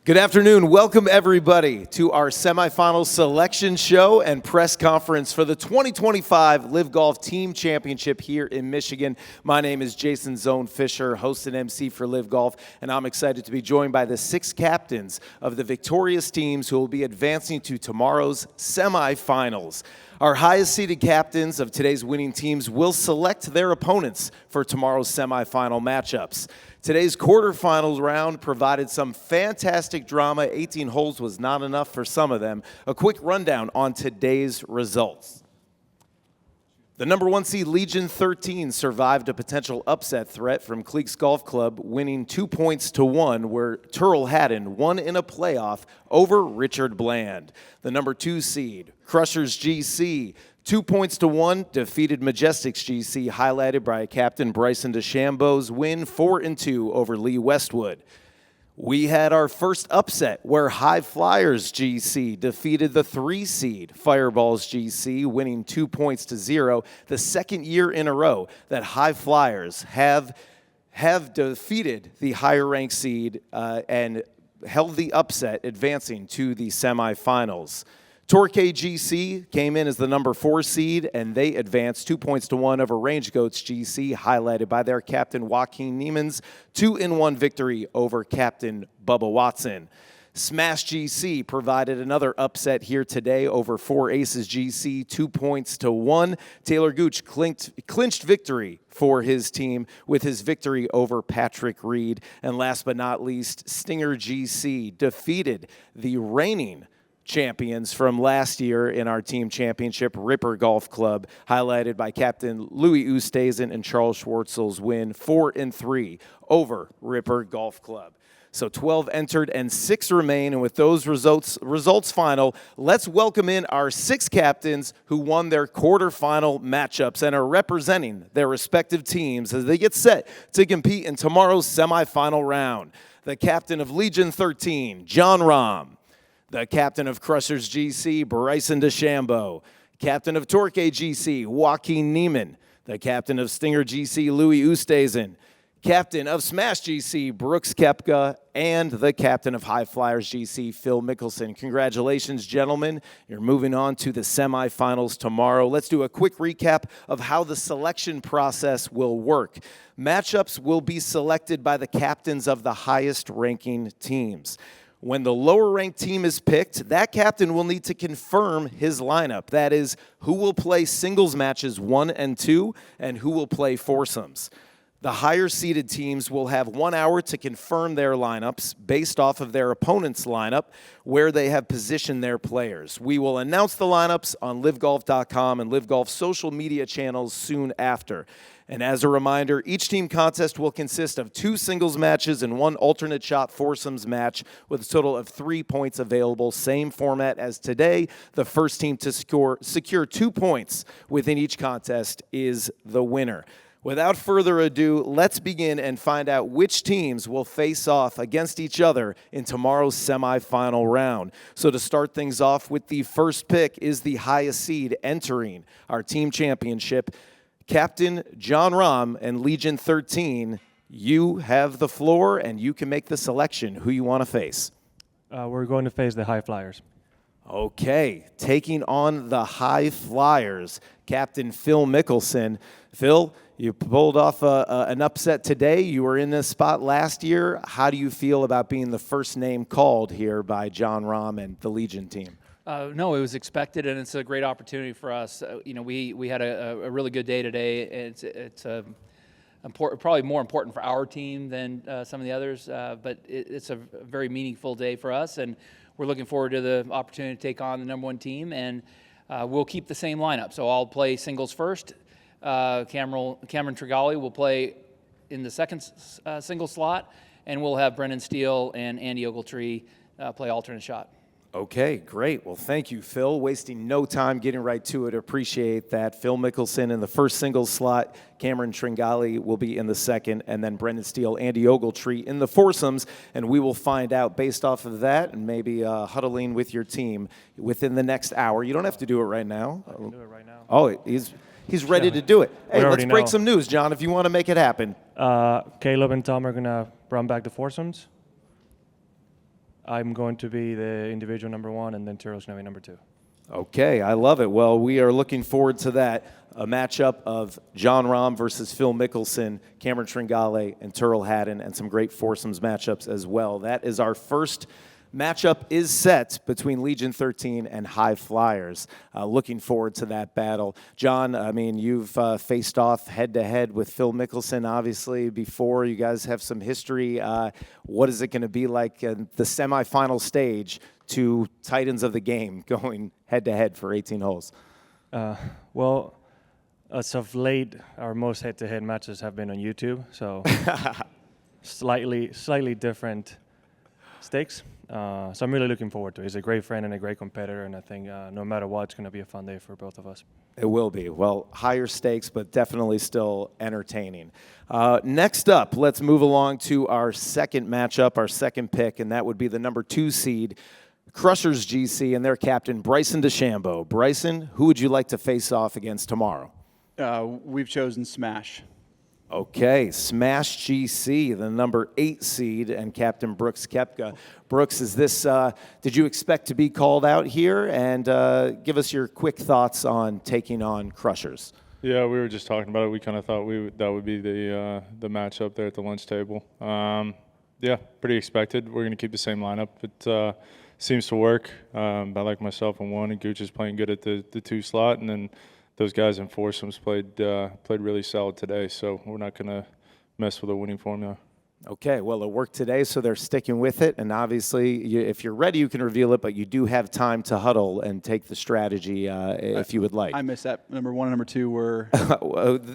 Good afternoon. Welcome, everybody, to our semifinal selection show and press conference for the 2025 LIV Golf Team Championship here in Michigan. My name is Jason Zone Fisher, host and MC for LIV Golf, and I'm excited to be joined by the 6 captains of the victorious teams who will be advancing to tomorrow's semifinals. Our highest-seeded captains of today's winning teams will select their opponents for tomorrow's semifinal matchups. Today's quarterfinals round provided some fantastic drama. 18 holes was not enough for some of them. A quick rundown on today's results. The number 1 seed Legion 13 survived a potential upset threat from Cleeks Golf Club, winning 2 points to 1, where Turl Haddon won in a playoff over Richard Bland. The number 2 seed Crushers GC, 2 points to 1, defeated Majestics GC, highlighted by Captain Bryson DeChambeau's win 4-2 over Lee Westwood. We had our first upset where High Flyers GC defeated the 3 seed Fireballs GC, winning 2 points to 0, the second year in a row that High Flyers have defeated the higher ranked seed and held the upset, advancing to the semifinals. Torquay GC came in as the number 4 seed, and they advanced 2 points to 1 over Range Goats GC, highlighted by their captain Koepka and Niemann's 2-1 victory over Captain Bubba Watson. Smash GC provided another upset here today over 4 Aces GC, 2 points to 1. Taylor Gooch clinched victory for his team with his victory over Patrick Reed. And last but not least, Stinger GC defeated the reigning champions from last year in our team championship, Ripper Golf Club, highlighted by Captain Louis Oosthuizen and Charles Schwartzel's win 4-3 over Ripper Golf Club. So 12 entered and 6 remain, and with those results final, let's welcome in our 6 captains who won their quarterfinal matchups and are representing their respective teams as they get set to compete in tomorrow's semifinal round. The captain of Legion 13, Jon Rahm. The captain of Crushers GC, Bryson DeChambeau. Captain of Torquay GC, Joaquin Niemann. The captain of Stinger GC, Louis Oosthuizen. Captain of Smash GC, Brooks Koepka. And the captain of High Flyers GC, Phil Mickelson. Congratulations, gentlemen. You're moving on to the semifinals tomorrow. Let's do a quick recap of how the selection process will work. Matchups will be selected by the captains of the highest-ranking teams. When the lower-ranked team is picked, that captain will need to confirm his lineup. That is, who will play singles matches 1 and 2, and who will play foursomes. The higher-seeded teams will have 1 hour to confirm their lineups based off of their opponent's lineup, where they have positioned their players. We will announce the lineups on livegolf.com and LIV Golf social media channels soon after. And as a reminder, each team contest will consist of 2 singles matches and 1 alternate shot foursomes match with a total of 3 points available. Same format as today. The first team to secure 2 points within each contest is the winner. Without further ado, let's begin and find out which teams will face off against each other in tomorrow's semifinal round. So to start things off with the first pick is the highest seed entering our team championship, Captain Jon Rahm and Legion 13. You have the floor, and you can make the selection who you want to face. We're going to face the High Flyers. Okay, taking on the High Flyers, Captain Phil Mickelson. Phil, you pulled off an upset today. You were in this spot last year. How do you feel about being the first name called here by Jon Rahm and the Legion team? No, it was expected, and it's a great opportunity for us. We had a really good day today. It's probably more important for our team than some of the others, but it's a very meaningful day for us, and we're looking forward to the opportunity to take on the number 1 team, and we'll keep the same lineup. So I'll play singles first. Cameron Tringale will play in the second single slot, and we'll have Brendan Steele and Andy Ogletree play alternate shot. Okay, great. Well, thank you, Phil. Wasting no time, getting right to it. Appreciate that. Phil Mickelson in the first singles slot. Cameron Tringale will be in the second, and then Brendan Steele, Andy Ogletree in the foursomes. And we will find out based off of that and maybe huddling with your team within the next hour. You don't have to do it right now. I can do it right now. Oh, he's ready to do it. Hey, let's break know. some news, John, if you want to make it happen. Caleb and Tom are going to run back the foursomes. I'm going to be the individual number 1, and then Tyrrell's going to be number 2. Okay, I love it. Well, we are looking forward to that. A matchup of Jon Rahm versus Phil Mickelson, Cameron Tringale, and Tyrrell Hatton, and some great foursomes matchups as well. That is our first matchup is set between Legion 13 and High Flyers. Looking forward to that battle. John, I mean, you've faced off head-to-head with Phil Mickelson, obviously, before. You guys have some history. What is it going to be like in the semifinal stage, two titans of the game going head-to-head for 18 holes? Well, as of late, our most head-to-head matches have been on YouTube, so slightly different stakes. So I'm really looking forward to it. He's a great friend and a great competitor, and I think no matter what, it's going to be a fun day for both of us. It will be. Well, higher stakes, but definitely still entertaining. Next up, let's move along to our second matchup, our second pick, and that would be the number 2 seed, Crushers GC, and their captain, Bryson DeChambeau. Bryson, who would you like to face off against tomorrow? We've chosen Smash. Okay, Smash GC, the number 8 seed, and Captain Brooks Koepka. Brooks, is this? Did you expect to be called out here? And give us your quick thoughts on taking on Crushers. Yeah, we were just talking about it. We kind of thought that would be the matchup there at the lunch table. Yeah, pretty expected. We're going to keep the same lineup. It seems to work. I like myself in 1, and Gooch is playing good at the 2 slot, and then those guys in foursomes played really solid today, so we're not going to mess with a winning formula. Okay, well, it worked today, so they're sticking with it. And obviously, if you're ready, you can reveal it, but you do have time to huddle and take the strategy if you would like. I missed that. Number 1 and number 2 were?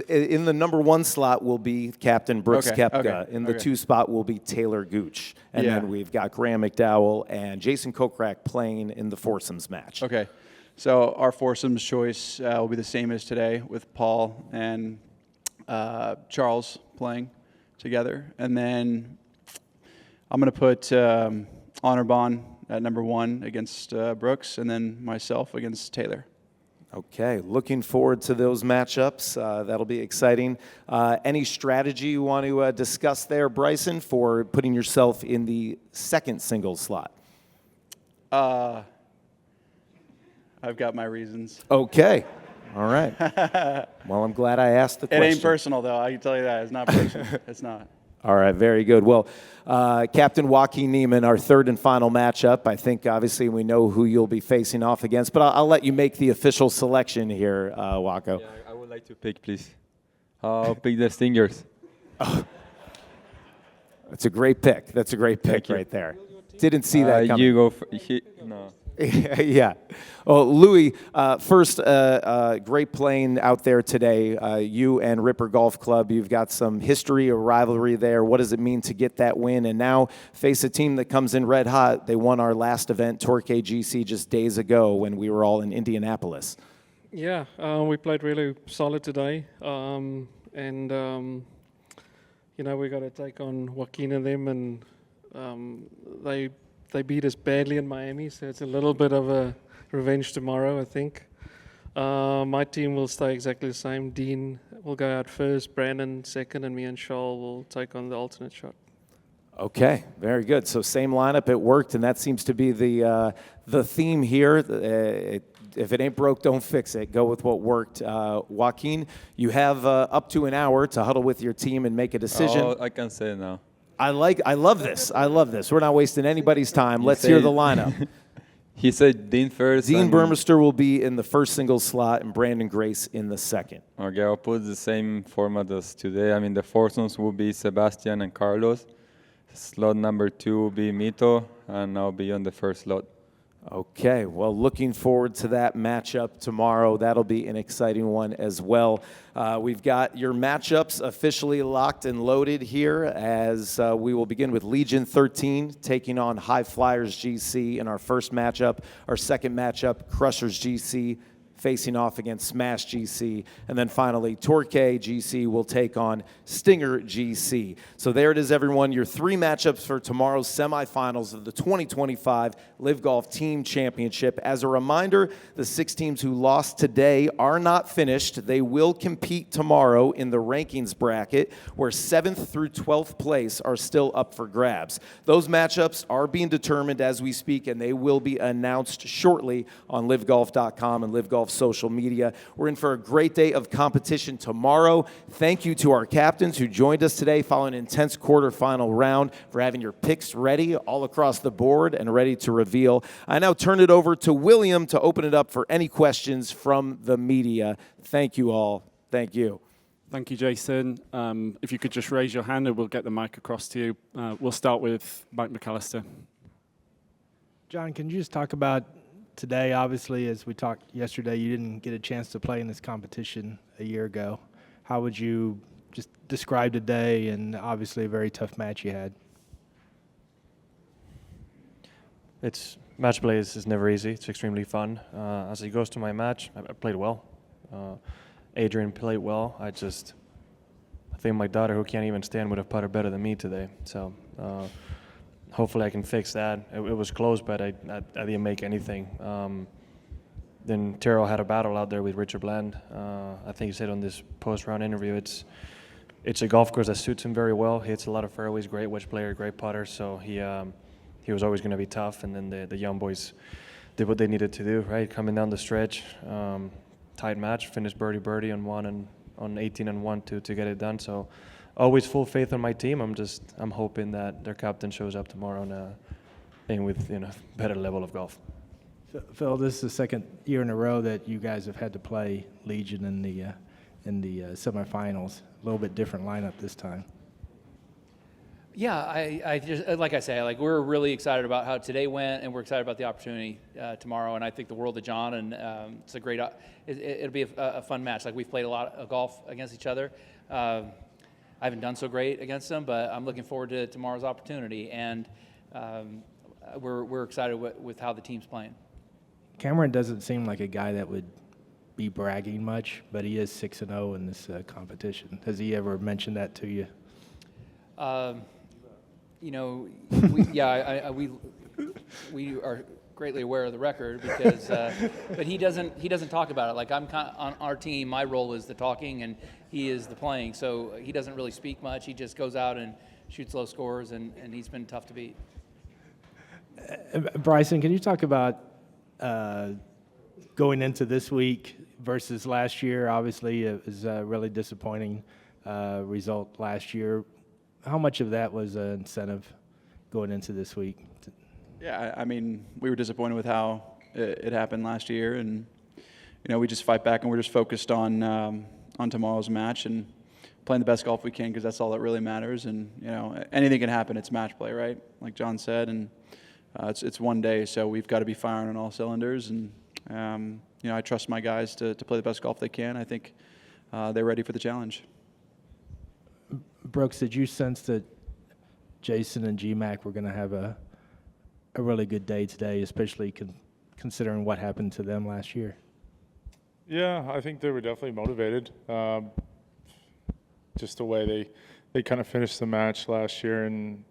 In the number 1 slot will be Captain Brooks Koepka. Okay, In the 2 spot will be Taylor Gooch. And then we've got Graham McDowell and Jason Kokrak playing in the foursomes match. Okay. So our foursomes choice will be the same as today, with Paul and Charles playing together. And then I'm going to put Honorbon at number 1 against Brooks, and then myself against Taylor. Okay, looking forward to those matchups. That'll be exciting. Any strategy you want to discuss there, Bryson, for putting yourself in the second singles slot? I've got my reasons. Okay. All right. Well, I'm glad I asked the question. It ain't personal, though. I can tell you that. It's not personal. It's not. All right, very good. Well, Captain Joaquin Niemann, our third and final matchup. I think, obviously, we know who you'll be facing off against, but I'll let you make the official selection here, Waco. Yeah, I would like to pick, please. I'll pick the Stingers. Oh. That's a great pick. That's a great pick right there. Didn't see that coming. You go no. Yeah. Well, Louis, first, great playing out there today. You and Ripper Golf Club, you've got some history, a rivalry there. What does it mean to get that win? And now face a team that comes in red hot. They won our last event, Torquay GC, just days ago when we were all in Indianapolis. Yeah, we played really solid today. You know, we got to take on Joaquin and them, and they beat us badly in Miami, so it's a little bit of a revenge tomorrow, I think. My team will stay exactly the same. Dean will go out first, Brandon second, and me and Charles will take on the alternate shot. Okay, very good. So same lineup, it worked, and that seems to be the theme here. If it ain't broke, don't fix it. Go with what worked. Joaquin, you have up to an hour to huddle with your team and make a decision. Oh, I can say now. I love this. I love this. We're not wasting anybody's time. Let's hear the lineup. He said Dean first. Dean Burmester will be in the first single slot and Brandon Grace in the second. Okay, I'll put the same format as today. I mean, the foursomes will be Sebastian and Carlos. Slot number 2 will be Mito, and I'll be on the first slot. Okay, well, looking forward to that matchup tomorrow. That'll be an exciting one as well. We've got your matchups officially locked and loaded here as we will begin with Legion 13 taking on High Flyers GC in our first matchup. Our second matchup, Crushers GC facing off against Smash GC. And then finally, Torquay GC will take on Stinger GC. So there it is, everyone, your 3 matchups for tomorrow's semifinals of the 2025 LIV Golf Team Championship. As a reminder, the 6 teams who lost today are not finished. They will compete tomorrow in the rankings bracket, where 7th through 12th place are still up for grabs. Those matchups are being determined as we speak, and they will be announced shortly on livegolf.com and LIV Golf social media. We're in for a great day of competition tomorrow. Thank you to our captains who joined us today following an intense quarterfinal round for having your picks ready all across the board and ready to reveal. I now turn it over to William to open it up for any questions from the media. Thank you all. Thank you. Thank you, Jason. If you could just raise your hand and we'll get the mic across to you. We'll start with Mike McAllister. John, can you just talk about today? Obviously, as we talked yesterday, you didn't get a chance to play in this competition a year ago. How would you just describe today, and obviously a very tough match you had? Match play is never easy. It's extremely fun. As it goes to my match, I played well. Adrian played well. I think my daughter, who can't even stand, would have putted better than me today. So hopefully I can fix that. It was close, but I didn't make anything. Then Terrell had a battle out there with Richard Bland. I think he said on this post-round interview, it's a golf course that suits him very well. He hits a lot of fairways, great wedge player, great putter. So he was always going to be tough. And then the young boys did what they needed to do, right? Coming down the stretch, tight match, finished birdie on 1 and on 18 and 1 to get it done. So always full faith in my team. I'm hoping that their captain shows up tomorrow and playing with better level of golf. Phil, this is the second year in a row that you guys have had to play Legion in the semifinals. A little bit different lineup this time. Yeah, I just like I say, we're really excited about how today went, and we're excited about the opportunity tomorrow. And I think the world of John, and it's a great. It'll be a fun match. Like, we've played a lot of golf against each other. I haven't done so great against them, but I'm looking forward to tomorrow's opportunity, and we're excited with how the team's playing. Cameron doesn't seem like a guy that would be bragging much, but he is 6-0 in this competition. Has he ever mentioned that to you? We are greatly aware of the record because, but he doesn't talk about it. Like, I'm on our team, my role is the talking and he is the playing. So he doesn't really speak much. He just goes out and shoots low scores, and he's been tough to beat. Bryson, can you talk about going into this week versus last year? Obviously, it was a really disappointing result last year. How much of that was an incentive going into this week? Yeah, I mean, we were disappointed with how it happened last year, and we just fight back, and we're just focused on tomorrow's match and playing the best golf we can, because that's all that really matters. And anything can happen. It's match play, right? Like John said, and it's one day, so we've got to be firing on all cylinders. And I trust my guys to play the best golf they can. I think they're ready for the challenge. Brooks, did you sense that Jason and GMAC were going to have a really good day today, especially considering what happened to them last year? Yeah, I think they were definitely motivated. Just the way they kind of finished the match last year, and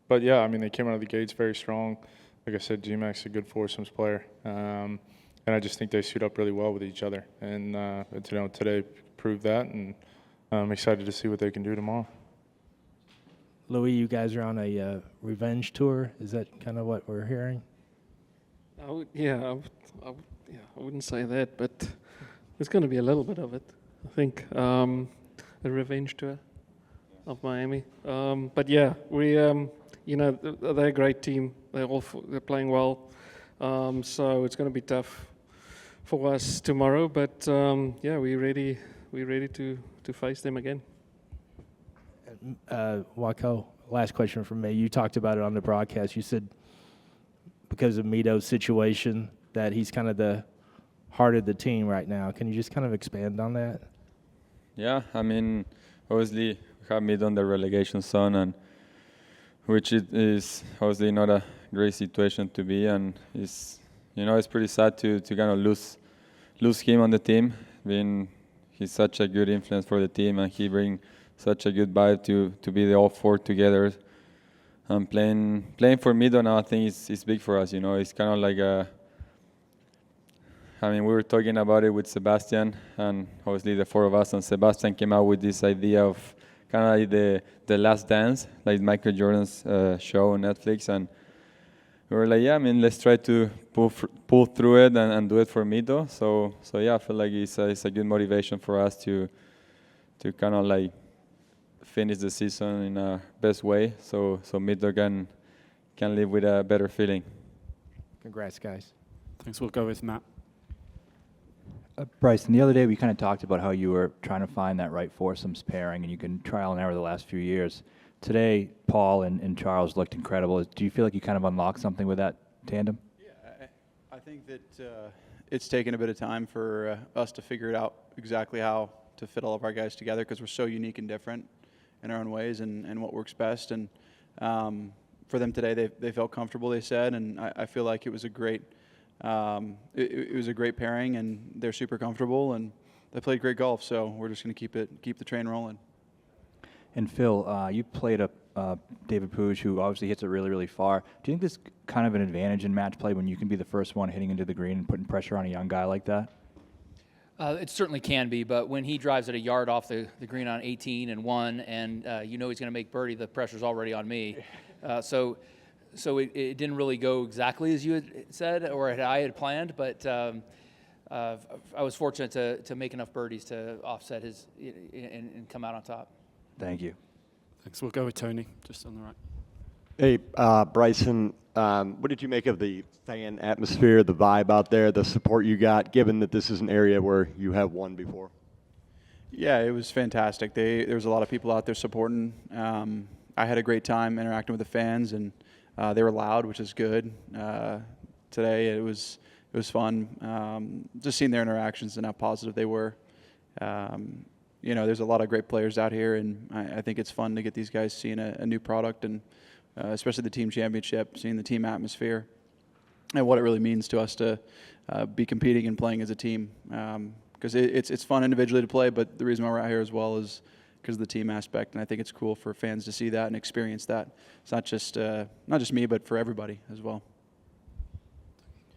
but yeah, I mean, they came out of the gates very strong. Like I said, GMAC's a good foursomes player, and I just think they suit up really well with each other. And today proved that, and I'm excited to see what they can do tomorrow. Louis, you guys are on a revenge tour. Is that kind of what we're hearing? I wouldn't say that, but there's going to be a little bit of it. I think a revenge tour of Miami. But yeah, we they're a great team. They're playing well. So it's going to be tough for us tomorrow. But yeah, we're ready to face them again. Waco, last question from me. You talked about it on the broadcast. You said because of Mito's situation that he's kind of the heart of the team right now. Can you just kind of expand on that? Yeah, I mean, obviously we have Mito on the relegation zone, and which it is obviously not a great situation to be, and it's pretty sad to kind of lose lose him on the team. He's such a good influence for the team, and he brings such a good vibe to be the all four together. And playing for Mito now, I think is big for us. It's kind of like we were talking about it with Sebastian, and obviously the four of us, and Sebastian came out with this idea of kind of like the last dance, like Michael Jordan's show on Netflix, and we were like, let's try to pull through it and do it for Mito. So yeah, I feel like it's a good motivation for us to kind of like finish the season in a best way, so Mito can live with a better feeling. Congrats, guys. Thanks. We'll go with Matt. Bryson, the other day we kind of talked about how you were trying to find that right foursomes pairing, and you can trial and error the last few years. Today, Paul and Charles looked incredible. Do you feel like you kind of unlocked something with that tandem? Yeah, I think that it's taken a bit of time for us to figure it out exactly how to fit all of our guys together, because we're so unique and different in our own ways and what works best. And for them today, they felt comfortable, they said, and I feel like it was a great it was a great pairing, and they're super comfortable, and they played great golf. So we're just going to keep the train rolling. And Phil, you played David Puig, who obviously hits it really, really far. Do you think this kind of an advantage in match play when you can be the first one hitting into the green and putting pressure on a young guy like that? It certainly can be, but when he drives at a yard off the green on 18 and 1, and he's going to make birdie, the pressure's already on me. So it didn't really go exactly as you had said or I had planned, but I was fortunate to make enough birdies to offset his and come out on top. Thank you. Thanks. We'll go with Tony, just on the right. Hey, Bryson, what did you make of the fan atmosphere, the vibe out there, the support you got, given that this is an area where you have won before? Yeah, it was fantastic. There was a lot of people out there supporting. I had a great time interacting with the fans, and they were loud, which is good. Today it was fun. Just seeing their interactions and how positive they were. There's a lot of great players out here, and I think it's fun to get these guys seeing a new product, and especially the team championship, seeing the team atmosphere and what it really means to us to be competing and playing as a team. Because it's fun individually to play, but the reason why we're out here as well is because of the team aspect, and I think it's cool for fans to see that and experience that. It's not just me, but for everybody as well.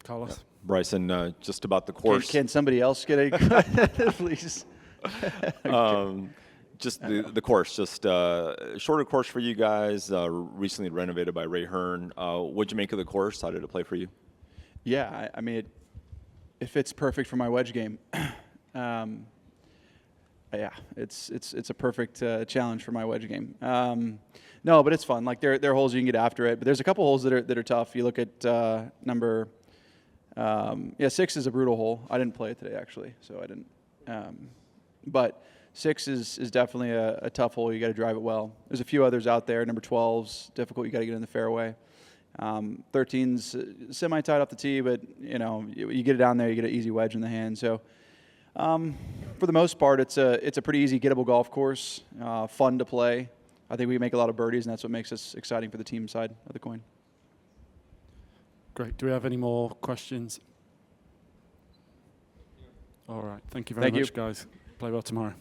Carlos? Bryson, just about the course. Can somebody else get a please? Just the course, just shorter course for you guys, recently renovated by Ray Hearn. What'd you make of the course? How did it play for you? Yeah, I mean, it fits perfect for my wedge game. Yeah, it's a perfect challenge for my wedge game. No, but it's fun. Like there are holes you can get after it, but there's a couple holes that are tough. You look at number 6 is a brutal hole. I didn't play it today actually, so I didn't. But 6 is definitely a tough hole. You got to drive it well. There's a few others out there. Number 12's difficult. You got to get in the fairway. 13's semi-tight off the tee, but you get it down there, you get an easy wedge in the hand. So for the most part, it's a pretty easy, gettable golf course. Fun to play. I think we make a lot of birdies, and that's what makes us exciting for the team side of the coin. Great. Do we have any more questions? All right. Thank you very much, guys. Play well tomorrow.